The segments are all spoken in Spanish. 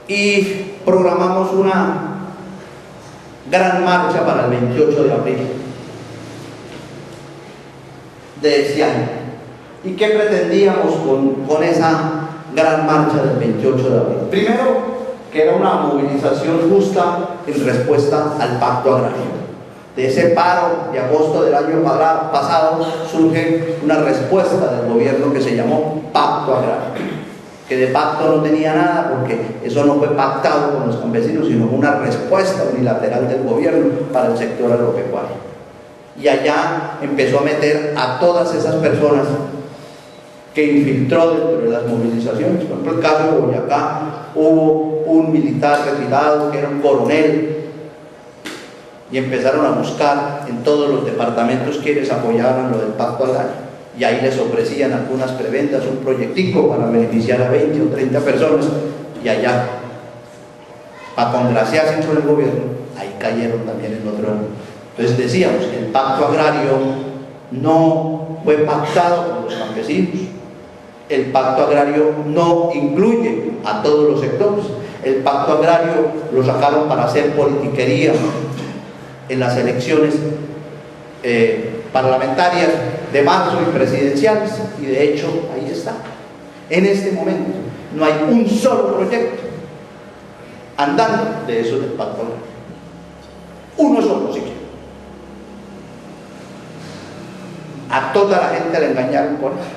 y programamos una gran marcha para el 28 de abril de este año. ¿Y qué pretendíamos con esa gran marcha del 28 de abril? Primero, que era una movilización justa en respuesta al pacto agrario. De ese paro de agosto del año pasado surge una respuesta del gobierno que se llamó Pacto Agrario, que de pacto no tenía nada porque eso no fue pactado con los campesinos, sino una respuesta unilateral del gobierno para el sector agropecuario. Y allá empezó a meter a todas esas personas que infiltró dentro de las movilizaciones. Por ejemplo, el caso de Boyacá, hubo un militar retirado que era un coronel, y empezaron a buscar en todos los departamentos quienes apoyaban lo del pacto agrario, y ahí les ofrecían algunas preventas, un proyectico para beneficiar a 20 o 30 personas, y allá, para congraciarse con el gobierno, ahí cayeron también en otro. Entonces decíamos que el pacto agrario no fue pactado con los campesinos, el pacto agrario no incluye a todos los sectores, el pacto agrario lo sacaron para hacer politiquería en las elecciones parlamentarias de marzo y presidenciales, y de hecho ahí está. En este momento no hay un solo proyecto andando de eso del pacto agrario, uno solo siquiera. A toda la gente le engañaron con eso,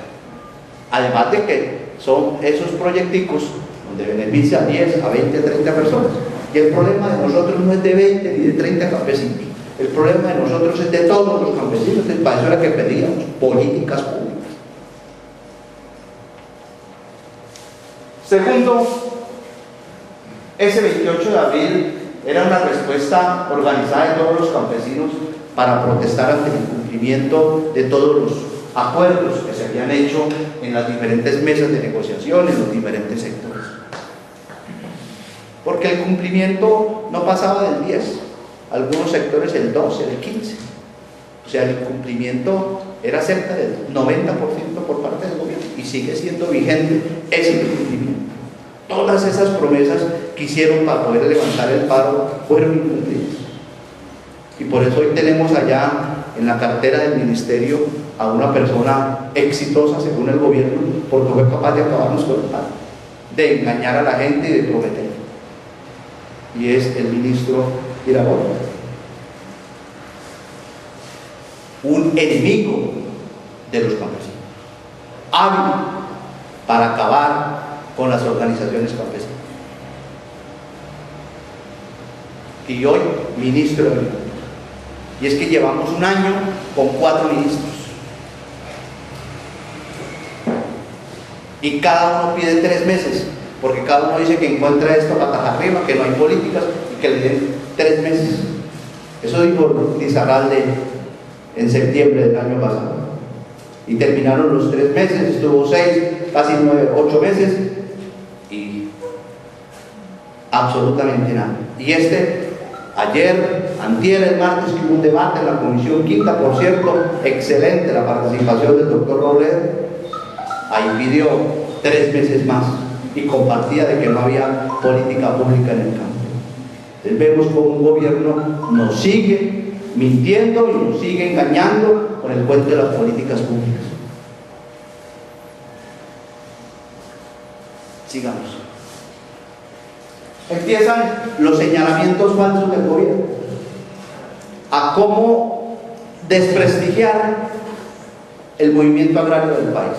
además de que son esos proyecticos donde beneficia a 10, a 20, a 30 personas. Y el problema de nosotros no es de 20 ni de 30 campesinos, el problema de nosotros es de todos los campesinos. Para eso era que pedíamos políticas públicas. Segundo, ese 28 de abril era una respuesta organizada de todos los campesinos para protestar ante el incumplimiento de todos los acuerdos que se habían hecho en las diferentes mesas de negociación en los diferentes sectores. Porque el cumplimiento no pasaba del 10, algunos sectores el 12, el 15. O sea, el cumplimiento era cerca del 90% por parte del gobierno, y sigue siendo vigente ese cumplimiento. Todas esas promesas que hicieron para poder levantar el paro fueron incumplidas. Y por eso hoy tenemos allá en la cartera del ministerio a una persona exitosa según el gobierno, porque fue capaz de acabarnos con el paro, de engañar a la gente y de prometer. Y es el ministro Iragoyen, un enemigo de los campesinos, hábil para acabar con las organizaciones campesinas. Y hoy, ministro de Agricultura. Y es que llevamos un año con 4 ministros. Y cada uno pide 3 meses, porque cada uno dice que encuentra esto patas arriba, que no hay políticas y que le den 3 meses. Eso dijo Lizarralde en septiembre del año pasado. Y terminaron los 3 meses, estuvo 6, casi 9, 8 meses y absolutamente nada. Y ayer, antier, el martes, que hubo un debate en la Comisión Quinta, por cierto, excelente la participación del doctor Robledo, ahí pidió 3 meses más y compartía de que no había política pública en el campo. Entonces vemos como un gobierno nos sigue mintiendo y nos sigue engañando con el cuento de las políticas públicas. Sigamos. Empiezan los señalamientos falsos del gobierno a cómo desprestigiar el movimiento agrario del país,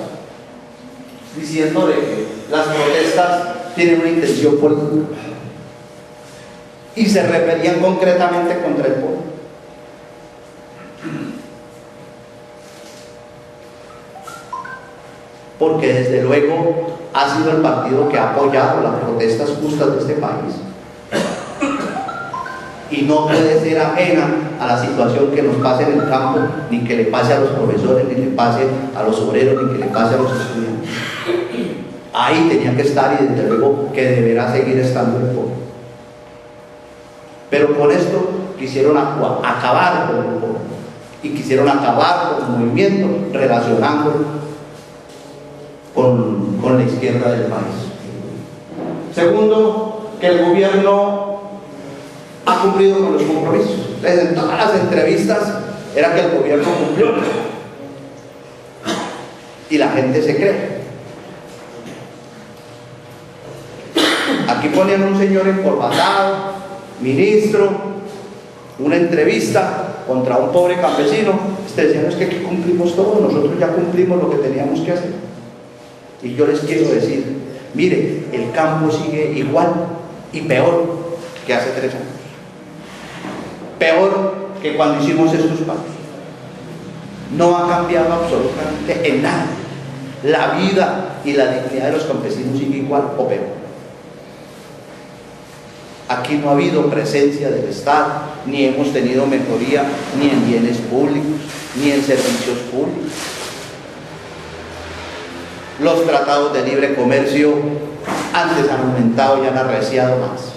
diciendo de que las protestas tienen una intención política, y se referían concretamente contra el pueblo. Porque desde luego ha sido el partido que ha apoyado las protestas justas de este país, y no puede ser ajena a la situación que nos pase en el campo, ni que le pase a los profesores, ni le pase a los obreros, ni que le pase a los estudiantes. Ahí tenía que estar, y desde luego que deberá seguir estando el pueblo. Pero con esto quisieron acabar con el pueblo, y quisieron acabar con el movimiento, relacionándolo con la izquierda del país. Segundo, que el gobierno ha cumplido con los compromisos. En todas las entrevistas era que el gobierno cumplió y la gente se cree. Aquí ponían un señor encorbatado, ministro, una entrevista contra un pobre campesino. Decían, es que aquí cumplimos todo, nosotros ya cumplimos lo que teníamos que hacer. Y yo les quiero decir, mire, el campo sigue igual y peor que hace 3 años, peor que cuando hicimos estos pagos. No ha cambiado absolutamente en nada. La vida y la dignidad de los campesinos sigue igual o peor. Aquí no ha habido presencia del Estado, ni hemos tenido mejoría ni en bienes públicos, ni en servicios públicos. Los tratados de libre comercio antes han aumentado y han arreciado más.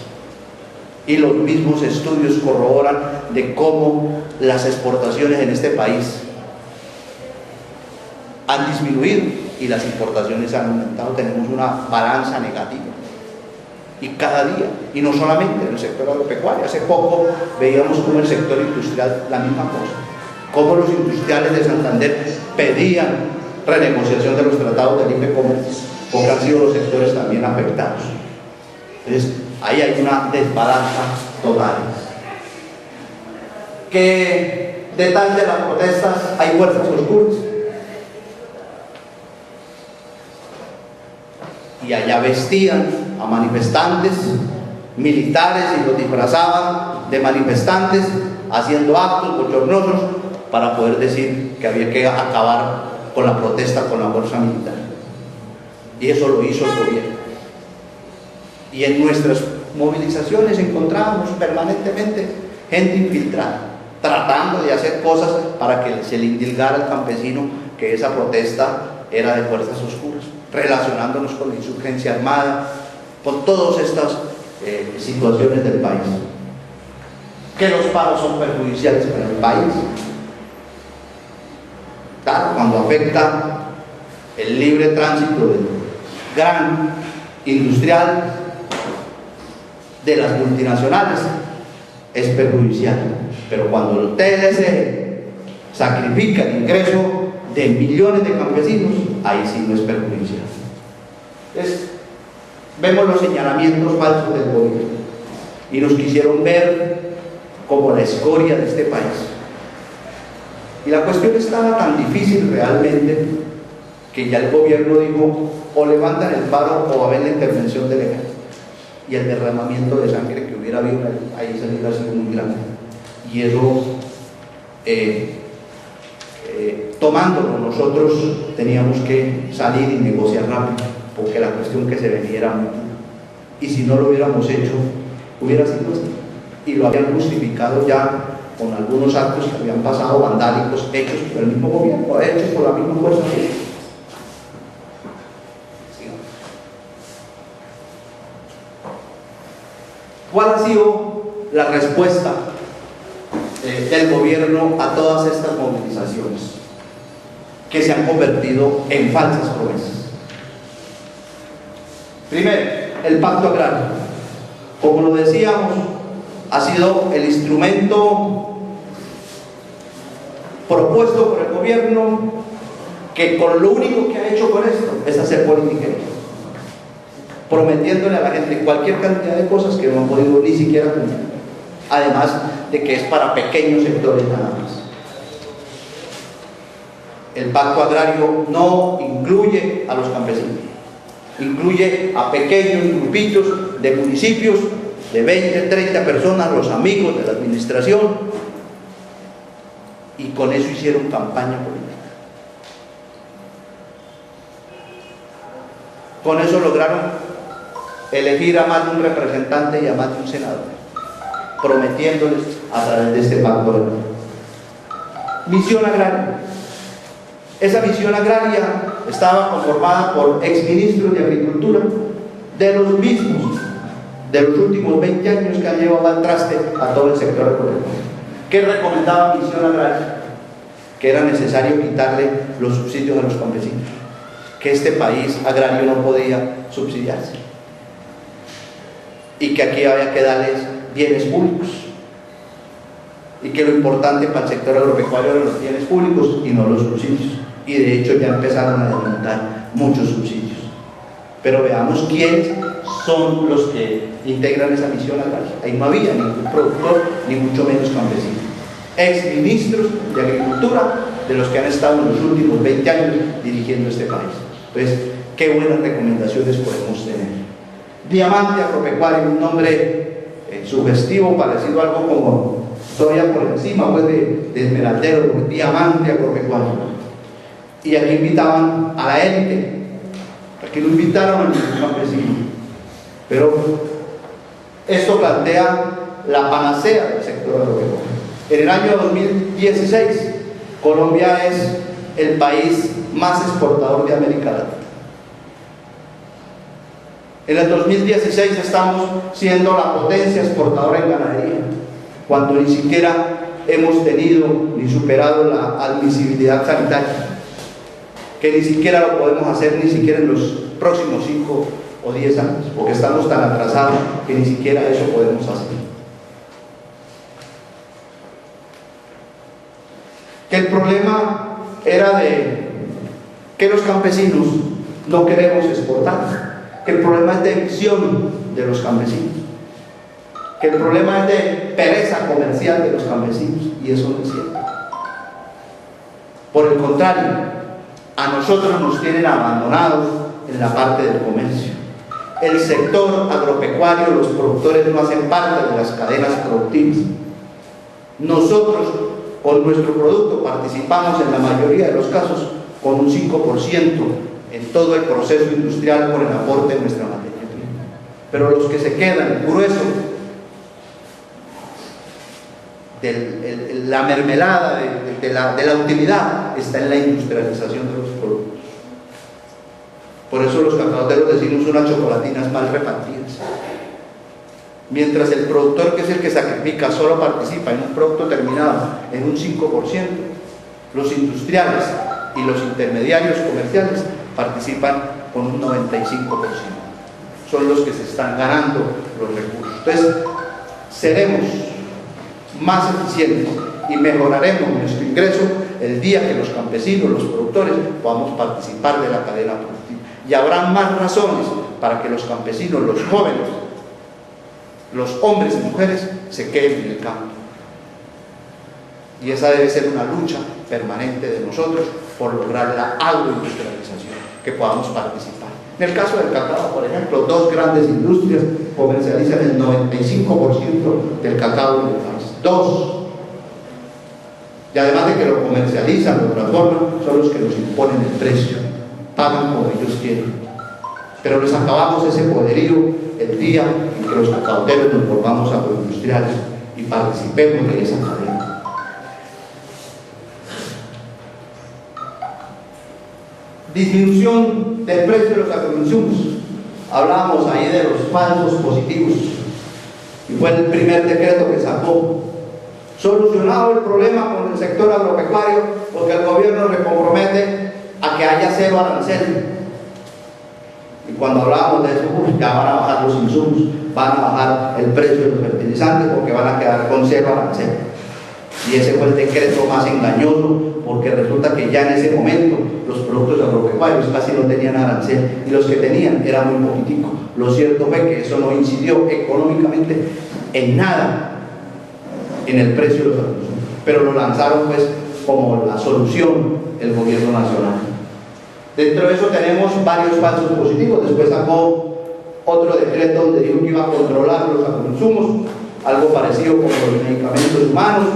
Y los mismos estudios corroboran de cómo las exportaciones en este país han disminuido y las importaciones han aumentado. Tenemos una balanza negativa. Y cada día, y no solamente en el sector agropecuario. Hace poco veíamos como el sector industrial la misma cosa, cómo los industriales de Santander pedían renegociación de los tratados de libre comercio, porque han sido los sectores también afectados. Entonces, ahí hay una desbalanza total. Que detrás de las protestas hay fuerzas oscuras. Y allá vestían a manifestantes militares y los disfrazaban de manifestantes, haciendo actos bochornosos para poder decir que había que acabar con la protesta con la fuerza militar. Y eso lo hizo el gobierno. Y en nuestras movilizaciones encontrábamos permanentemente gente infiltrada, tratando de hacer cosas para que se le indilgara al campesino que esa protesta era de fuerzas oscuras, relacionándonos con la insurgencia armada, con todas estas situaciones del país. Que los paros son perjudiciales para el país. Claro, cuando afecta el libre tránsito del gran industrial, de las multinacionales, es perjudicial. Pero cuando el TLC sacrifica el ingreso de millones de campesinos, ahí sí no es perjudicial. Entonces, vemos los señalamientos falsos del gobierno y nos quisieron ver como la escoria de este país. Y la cuestión estaba tan difícil realmente que ya el gobierno dijo, o levantan el paro o va a haber la intervención del ejército. Y el derramamiento de sangre que hubiera habido ahí hubiera sido muy grande. Y eso, tomándolo, nosotros teníamos que salir y negociar rápido, porque la cuestión que se venía era muy dura. Y si no lo hubiéramos hecho, hubiera sido así. Y lo habían justificado ya con algunos actos que habían pasado vandálicos, hechos por el mismo gobierno, hechos por la misma fuerza. ¿Cuál ha sido la respuesta del gobierno a todas estas movilizaciones que se han convertido en falsas promesas? Primero, el pacto agrario. Como lo decíamos, ha sido el instrumento propuesto por el gobierno que con lo único que ha hecho con esto es hacer política, prometiéndole a la gente cualquier cantidad de cosas que no han podido ni siquiera cumplir, además de que es para pequeños sectores nada más. El pacto agrario no incluye a los campesinos, incluye a pequeños grupitos de municipios de 20, 30 personas, los amigos de la administración, y con eso hicieron campaña política. Con eso lograron elegir a más de un representante y a más de un senador, prometiéndoles a través de este pacto agrario. Misión agraria. Esa misión agraria estaba conformada por exministros de Agricultura, de los mismos de los últimos 20 años que han llevado al traste a todo el sector económico. ¿Qué recomendaba misión agraria? Que era necesario quitarle los subsidios a los campesinos, que este país agrario no podía subsidiarse. y que aquí había que darles bienes públicos, y que lo importante para el sector agropecuario eran los bienes públicos y no los subsidios, y de hecho ya empezaron a desmontar muchos subsidios. Pero veamos quiénes son los que integran esa misión agraria. Ahí no había ningún productor, ni mucho menos campesino. Ex ministros de Agricultura, de los que han estado en los últimos 20 años dirigiendo este país. Entonces, qué buenas recomendaciones podemos tener. Diamante Agropecuario, un nombre sugestivo, parecido a algo como todavía por encima pues, de esmeraldero, Diamante Agropecuario. Y aquí invitaban a la élite, aquí no invitaron a ningún campesino. Pero esto plantea la panacea del sector agropecuario. En el año 2016, Colombia es el país más exportador de América Latina. En el 2016 estamos siendo la potencia exportadora en ganadería, cuando ni siquiera hemos tenido ni superado la admisibilidad sanitaria, que ni siquiera lo podemos hacer ni siquiera en los próximos 5 o 10 años, porque estamos tan atrasados que ni siquiera eso podemos hacer. Que el problema era de que los campesinos no queremos exportar, que el problema es de visión de los campesinos, que el problema es de pereza comercial de los campesinos, y eso no es cierto. Por el contrario, a nosotros nos tienen abandonados en la parte del comercio. El sector agropecuario, los productores no hacen parte de las cadenas productivas. Nosotros, con nuestro producto, participamos en la mayoría de los casos con un 5% en todo el proceso industrial por el aporte de nuestra materia prima. Pero los que se quedan, el grueso, la mermelada de la utilidad está en la industrialización de los productos. Por eso los cacauteros decimos unas chocolatinas mal repartidas. Mientras el productor, que es el que sacrifica, solo participa en un producto terminado en un 5%, los industriales y los intermediarios comerciales participan con un 95%. Son los que se están ganando los recursos. Entonces, seremos más eficientes y mejoraremos nuestro ingreso el día que los campesinos, los productores, podamos participar de la cadena productiva. Y habrá más razones para que los campesinos, los jóvenes, los hombres y mujeres se queden en el campo. Y esa debe ser una lucha permanente de nosotros por lograr la agroindustrialización, que podamos participar. En el caso del cacao, por ejemplo, 2 grandes industrias comercializan el 95% del cacao en el país. 2. Y además de que lo comercializan, lo transforman, son los que nos imponen el precio, pagan como ellos quieren. Pero les acabamos ese poderío el día en que los cacauteros nos volvamos agroindustriales y participemos de esa cadena. Disminución del precio de los agroinsumos. Hablábamos ahí de los falsos positivos, y fue el primer decreto que sacó. Solucionado el problema con el sector agropecuario, porque el gobierno le compromete a que haya 0 arancel. Y cuando hablábamos de eso, ya van a bajar los insumos, van a bajar el precio de los fertilizantes, porque van a quedar con 0 arancel. Y ese fue el decreto más engañoso, porque resulta que ya en ese momento los productos agropecuarios casi no tenían arancel, y los que tenían era muy poquitico. Lo cierto fue que eso no incidió económicamente en nada en el precio de los alimentos, pero lo lanzaron pues como la solución el gobierno nacional. Dentro de eso tenemos varios falsos positivos. Después sacó otro decreto donde dijo que iba a controlar los agroinsumos, algo parecido como los medicamentos humanos.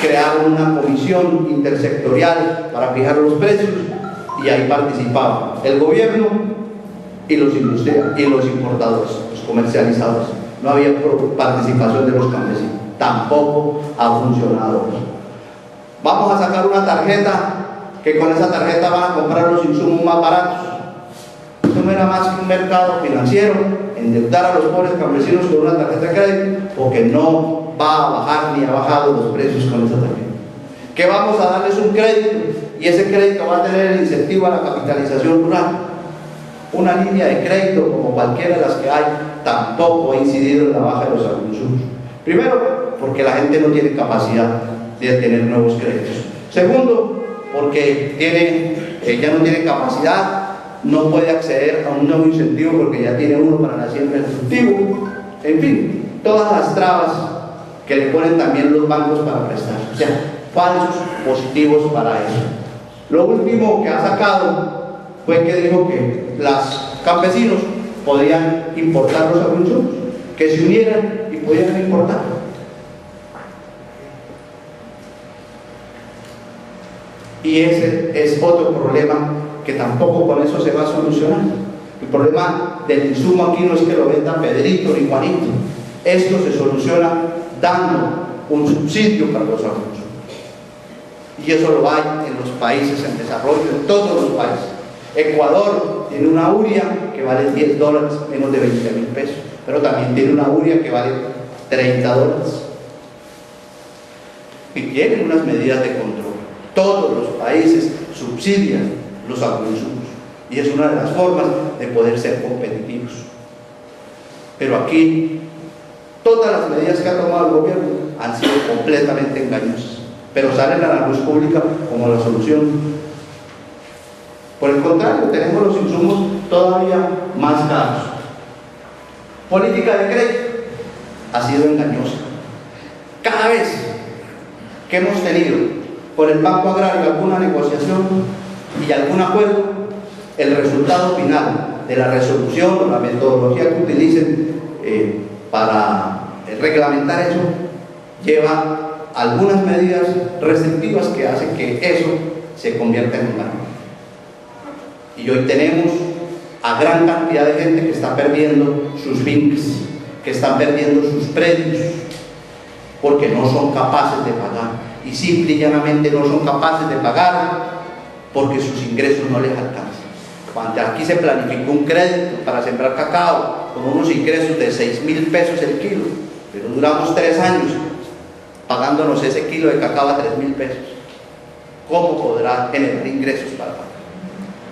Crearon una comisión intersectorial para fijar los precios, y ahí participaban el gobierno y los industriales y los importadores, los comercializadores. No había participación de los campesinos. Tampoco ha funcionado. Vamos a sacar una tarjeta, que con esa tarjeta van a comprar los insumos más baratos. Esto no era más que un mercado financiero, endeudar a los pobres campesinos con una tarjeta de crédito, porque no va a bajar ni ha bajado los precios con esa tarjeta. Que vamos a darles un crédito, y ese crédito va a tener el incentivo a la capitalización rural. Una línea de crédito como cualquiera de las que hay tampoco ha incidido en la baja de los agroinsumos. Primero, porque la gente no tiene capacidad de tener nuevos créditos. Segundo, porque ya no tiene capacidad, no puede acceder a un nuevo incentivo porque ya tiene uno para la siembra del cultivo. En fin, todas las trabas que le ponen también los bancos para prestar. O sea, falsos positivos para eso. Lo último que ha sacado fue que dijo que los campesinos podían importar los agroinsumos, que se unieran y podían importar. Y ese es otro problema que tampoco con eso se va a solucionar. El problema del insumo aquí no es que lo venda Pedrito ni Juanito. Esto se soluciona dando un subsidio para los agroinsumos. Y eso lo hay en los países en desarrollo, en todos los países. Ecuador tiene una urea que vale $10, menos de 20.000 pesos, pero también tiene una urea que vale $30. Y tienen unas medidas de control. Todos los países subsidian los agroinsumos y es una de las formas de poder ser competitivos. Pero aquí todas las medidas que ha tomado el gobierno han sido completamente engañosas, pero salen a la luz pública como la solución. Por el contrario, tenemos los insumos todavía más caros. Política de crédito ha sido engañosa. Cada vez que hemos tenido con el Banco Agrario alguna negociación y algún acuerdo, el resultado final de la resolución o la metodología que utilicen para reglamentar eso lleva algunas medidas restrictivas que hacen que eso se convierta en un gano. Y hoy tenemos a gran cantidad de gente que está perdiendo sus fincas, que están perdiendo sus predios, porque no son capaces de pagar. Y simple y llanamente no son capaces de pagar porque sus ingresos no les alcanzan. Cuando aquí se planificó un crédito para sembrar cacao con unos ingresos de 6.000 pesos el kilo, pero duramos 3 años pagándonos ese kilo de cacao a 3.000 pesos. ¿Cómo podrá generar ingresos para pagar?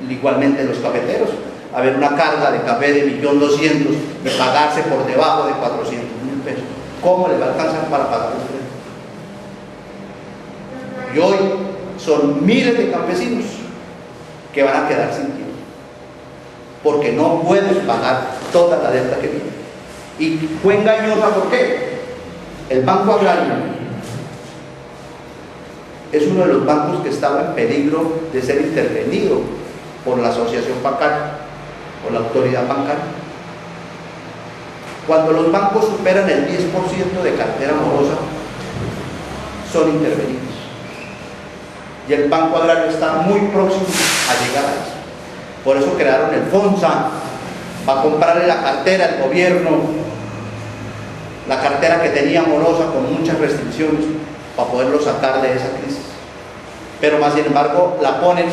Igualmente los cafeteros, haber una carga de café de 1.200.000 y pagarse por debajo de 400.000 pesos. ¿Cómo les va a alcanzar para pagar los créditos? Y hoy son miles de campesinos que van a quedar sin tiempo porque no pueden pagar toda la deuda que tienen. Y fue engañosa, ¿por qué? El Banco Agrario es uno de los bancos que estaba en peligro de ser intervenido por la asociación bancaria, por la autoridad bancaria. Cuando los bancos superan el 10% de cartera morosa, son intervenidos. Y el Banco Agrario está muy próximo a llegar a eso. Por eso crearon el FONSA, para comprarle la cartera al gobierno, la cartera que tenía morosa con muchas restricciones, para poderlo sacar de esa crisis. Pero más sin embargo la ponen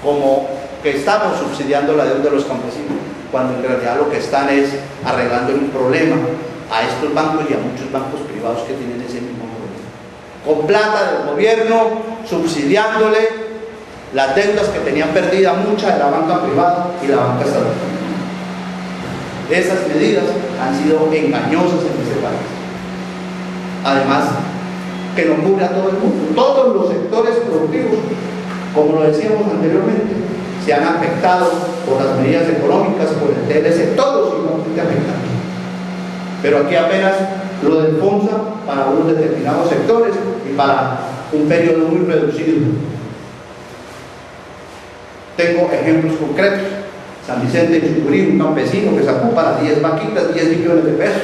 como que estamos subsidiando la deuda de los campesinos, cuando en realidad lo que están es arreglando un problema a estos bancos y a muchos bancos privados que tienen ese mismo problema. Con plata del gobierno, subsidiándole las deudas que tenían perdida mucha de la banca privada y la banca estatal. Esas medidas han sido engañosas en este país. Además, que no cubre a todo el mundo. Todos los sectores productivos, como lo decíamos anteriormente, se han afectado por las medidas económicas, por el TLC, todos igualmente afectados. Pero aquí apenas lo del FONSA para unos determinados sectores y para un periodo muy reducido. Tengo ejemplos concretos. San Vicente de Chucurí, un campesino que sacó para 10 vaquitas, 10 millones de pesos.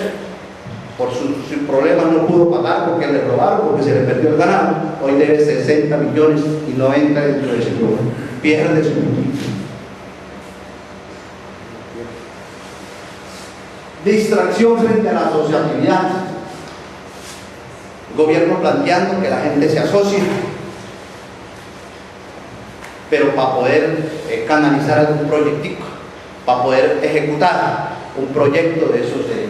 Por sus problemas no pudo pagar porque le robaron, porque se le perdió el ganado. Hoy debe 60 millones y 90 dentro de ese problema. Pierde su cultivo. Distracción frente a la asociatividad. El gobierno planteando que la gente se asocie, pero para poder canalizar algún proyectico, para poder ejecutar un proyecto de esos de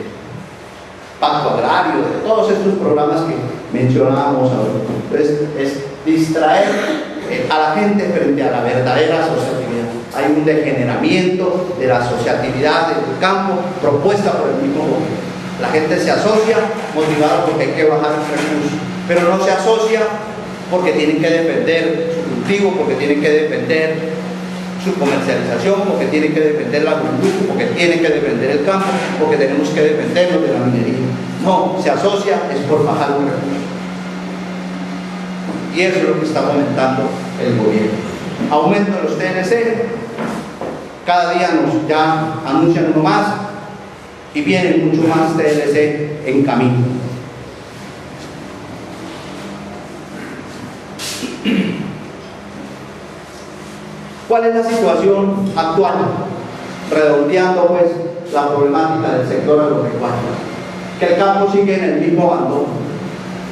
pacto agrario, de todos estos programas que mencionábamos ahora. Entonces, es distraer a la gente frente a la verdadera asociatividad. hay un degeneramiento de la asociatividad del campo propuesta por el mismo gobierno. La gente se asocia motivada porque hay que bajar el recurso, pero no se asocia porque tienen que defender su cultivo, porque tienen que defender su comercialización, porque tienen que defender la agricultura, porque tienen que defender el campo, porque tenemos que defenderlo de la minería. No, se asocia es por bajar un recurso. Y eso es lo que está fomentando el gobierno. Aumento de los TLC, cada día nos ya anuncian uno más y vienen mucho más TLC en camino. ¿Cuál es la situación actual? Redondeando pues la problemática del sector agropecuario, que el campo sigue en el mismo abandono,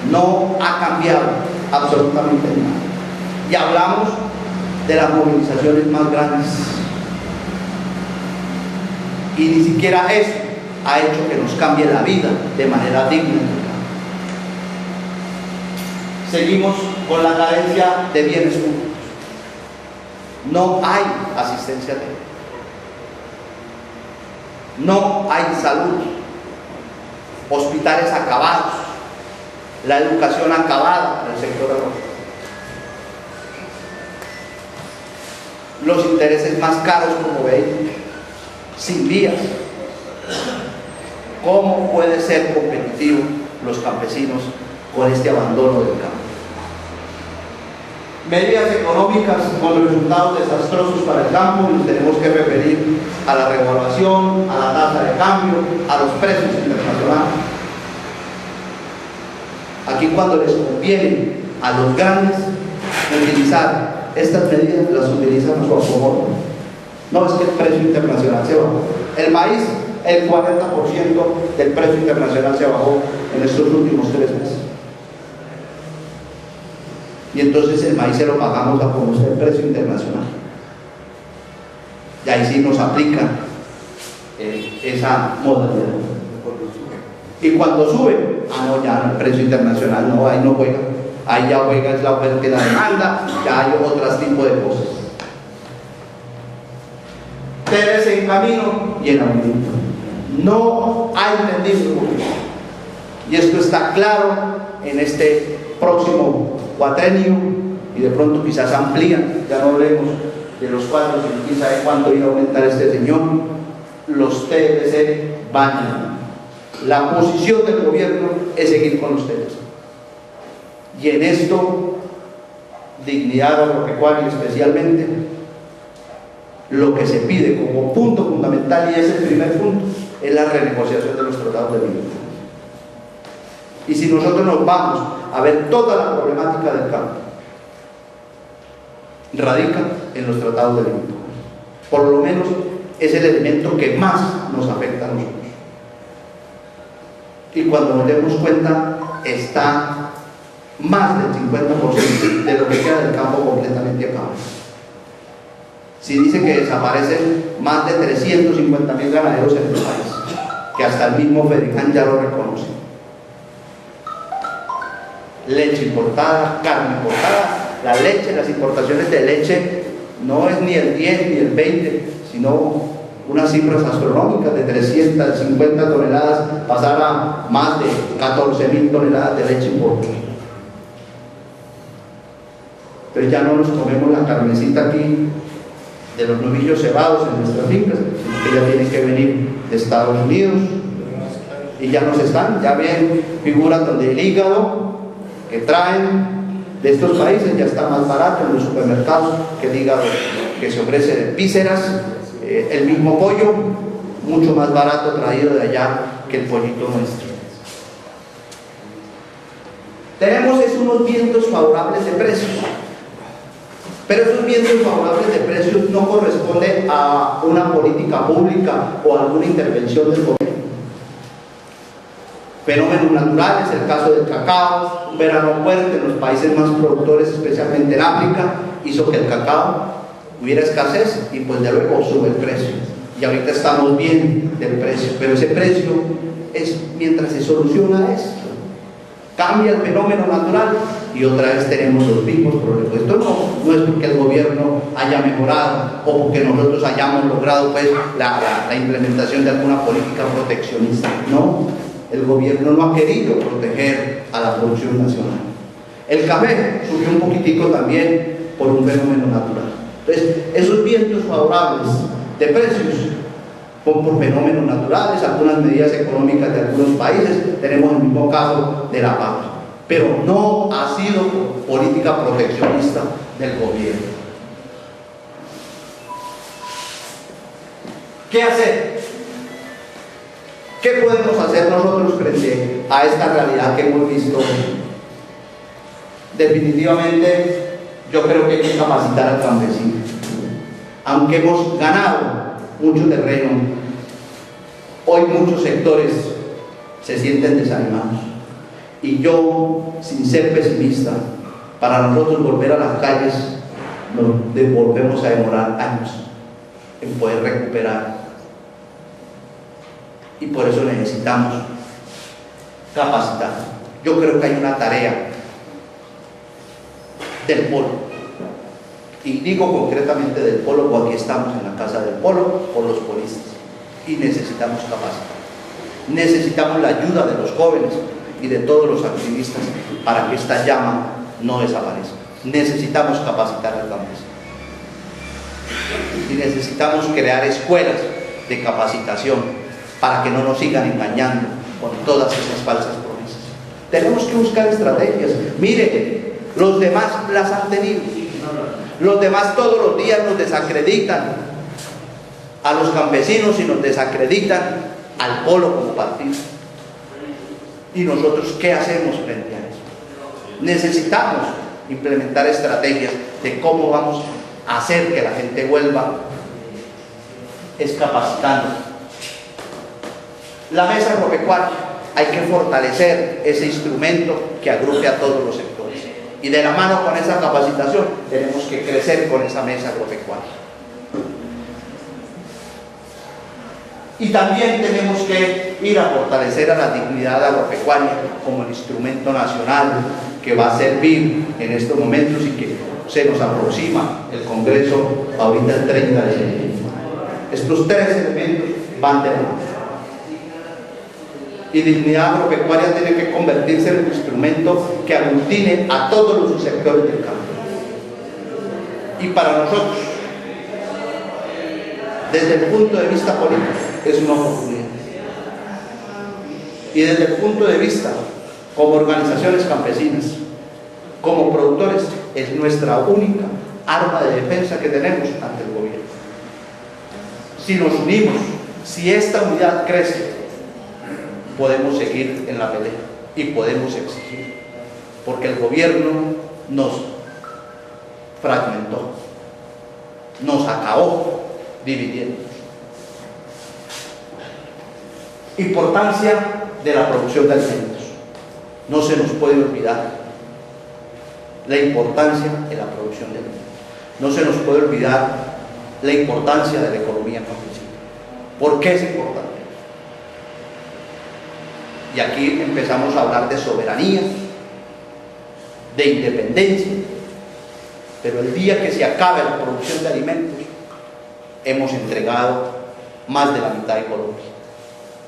no ha cambiado absolutamente nada. Y hablamos de las movilizaciones más grandes y ni siquiera eso ha hecho que nos cambie la vida de manera digna. Seguimos con la carencia de bienes públicos. No hay asistencia técnica, no hay salud, hospitales acabados, la educación acabada en el sector agropecuario, los intereses más caros como vehículos, sin vías. ¿Cómo puede ser competitivo los campesinos con este abandono del campo? Medidas económicas con resultados desastrosos para el campo, y nos tenemos que referir a la revaluación, a la tasa de cambio, a los precios internacionales. Aquí cuando les conviene a los grandes utilizar estas medidas, las utilizan a su acomodo. No es que el precio internacional se bajó. El maíz, el 40% del precio internacional se bajó en estos últimos 3 meses. Y entonces el maíz se lo pagamos a como sea el precio internacional. Y ahí sí nos aplica esa modalidad. Y cuando sube, no, ya el precio internacional no, ahí no juega. Ahí ya juega es la oferta y la demanda, ya hay otros tipos de cosas. TLC en camino y en aumento. No ha entendido. Y esto está claro en este próximo cuatrenio, y de pronto quizás amplían, ya no hablemos de los 4, sino quién sabe cuánto iba a aumentar este señor. Los TLC bañan. La posición del gobierno es seguir con los TLC. Y en esto, dignidad agropecuaria especialmente, lo que se pide como punto fundamental, y es el primer punto, es la renegociación de los tratados de libre. Y si nosotros nos vamos a ver toda la problemática del campo, radica en los tratados de libre. Por lo menos es el elemento que más nos afecta a nosotros. Y cuando nos demos cuenta, está más del 50% de lo que queda del campo completamente acabado. Si dice que desaparecen más de 350.000 ganaderos en el país, que hasta el mismo Federican ya lo reconoce. Leche importada, carne importada, la leche, las importaciones de leche no es ni el 10 ni el 20, sino unas cifras astronómicas de 350 toneladas, pasar a más de 14.000 toneladas de leche importada. Entonces ya no nos comemos la carnecita aquí de los novillos cebados en nuestras fincas, que ya tienen que venir de Estados Unidos, y ya nos están, ya ven figuras donde el hígado que traen de estos países ya está más barato en los supermercados que el hígado que se ofrece de vísceras, el mismo pollo mucho más barato traído de allá que el pollito nuestro. Tenemos unos vientos favorables de precios, pero esos vientos favorables de precios no corresponden a una política pública o a alguna intervención del gobierno. Fenómenos naturales, el caso del cacao, un verano fuerte en los países más productores, especialmente en África, hizo que el cacao hubiera escasez y pues de luego sube el precio. Y ahorita estamos bien del precio, pero ese precio es mientras se soluciona esto. Cambia el fenómeno natural y otra vez tenemos los mismos problemas. Esto no es porque el gobierno haya mejorado o porque nosotros hayamos logrado pues la implementación de alguna política proteccionista. No, el gobierno no ha querido proteger a la producción nacional. El café subió un poquitico también por un fenómeno natural. Entonces, esos vientos favorables de precios son por fenómenos naturales, algunas medidas económicas de algunos países, tenemos el mismo caso de la papa, pero no ha sido política proteccionista del gobierno. ¿Qué hacer? ¿Qué podemos hacer nosotros frente a esta realidad que hemos visto? Definitivamente, yo creo que hay que capacitar al campesino. Aunque hemos ganado mucho terreno, hoy muchos sectores se sienten desanimados. Y yo, sin ser pesimista, para nosotros volver a las calles, nos volvemos a demorar años en poder recuperar. Y por eso necesitamos capacitar. Yo creo que hay una tarea del polo, y digo concretamente del polo, porque aquí estamos en la casa del polo por los polistas, y necesitamos capacitar. Necesitamos la ayuda de los jóvenes y de todos los activistas para que esta llama no desaparezca. Necesitamos capacitar al campesino y necesitamos crear escuelas de capacitación para que no nos sigan engañando con todas esas falsas promesas. Tenemos que buscar estrategias. Miren, los demás las han tenido. Los demás todos los días nos desacreditan a los campesinos y nos desacreditan al polo como partido. ¿Y nosotros qué hacemos frente a eso? Necesitamos implementar estrategias de cómo vamos a hacer que la gente vuelva, es capacitando. La mesa agropecuaria, hay que fortalecer ese instrumento que agrupe a todos los sectores. Y de la mano con esa capacitación tenemos que crecer con esa mesa agropecuaria. Y también tenemos que ir a fortalecer a la dignidad agropecuaria como el instrumento nacional que va a servir en estos momentos y que se nos aproxima el Congreso ahorita el 30 de septiembre. Estos tres elementos van de la mano. Y dignidad agropecuaria tiene que convertirse en un instrumento que aglutine a todos los sectores del campo. Y para nosotros, desde el punto de vista político, es una oportunidad. Y desde el punto de vista, como organizaciones campesinas, como productores, es nuestra única arma de defensa que tenemos ante el gobierno. Si nos unimos, si esta unidad crece, podemos seguir en la pelea y podemos exigir, porque el gobierno nos fragmentó, nos acabó dividiendo. Importancia de la producción de alimentos. No se nos puede olvidar la importancia de la producción de alimentos. No se nos puede olvidar la importancia de la economía campesina. ¿Por qué es importante? Y aquí empezamos a hablar de soberanía, de independencia, pero el día que se acabe la producción de alimentos, hemos entregado más de la mitad de Colombia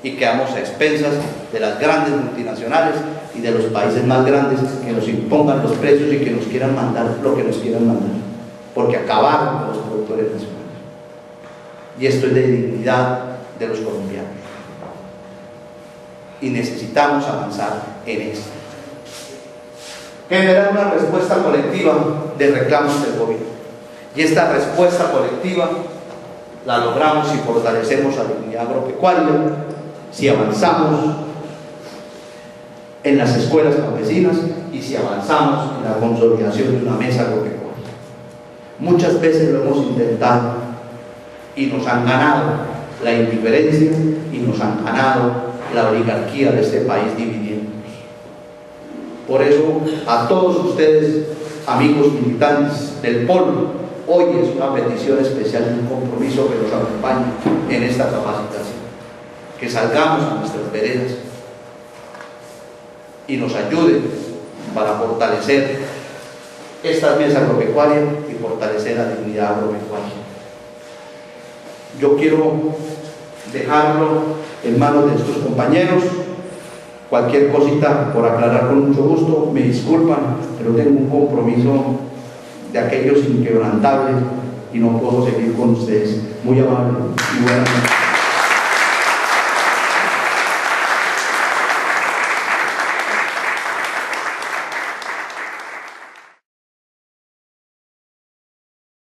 y quedamos a expensas de las grandes multinacionales y de los países más grandes que nos impongan los precios y que nos quieran mandar lo que nos quieran mandar, porque acabaron con los productores nacionales. Y esto es de dignidad de los colombianos. Y necesitamos avanzar en esto. Generar una respuesta colectiva de reclamos del gobierno. Y esta respuesta colectiva la logramos si fortalecemos a la dignidad agropecuaria, si avanzamos en las escuelas campesinas y si avanzamos en la consolidación de una mesa agropecuaria. Muchas veces lo hemos intentado y nos han ganado la indiferencia y nos han ganado la oligarquía de este país dividiéndonos. Por eso, a todos ustedes, amigos militantes del polo, hoy es una petición especial y un compromiso que nos acompañe en esta capacitación. Que salgamos a nuestras veredas y nos ayude para fortalecer estas mesas agropecuarias y fortalecer la dignidad agropecuaria. Yo quiero dejarlo en manos de estos compañeros. Cualquier cosita por aclarar con mucho gusto, me disculpan, pero tengo un compromiso de aquellos inquebrantables y no puedo seguir con ustedes. Muy amable y buenas noches.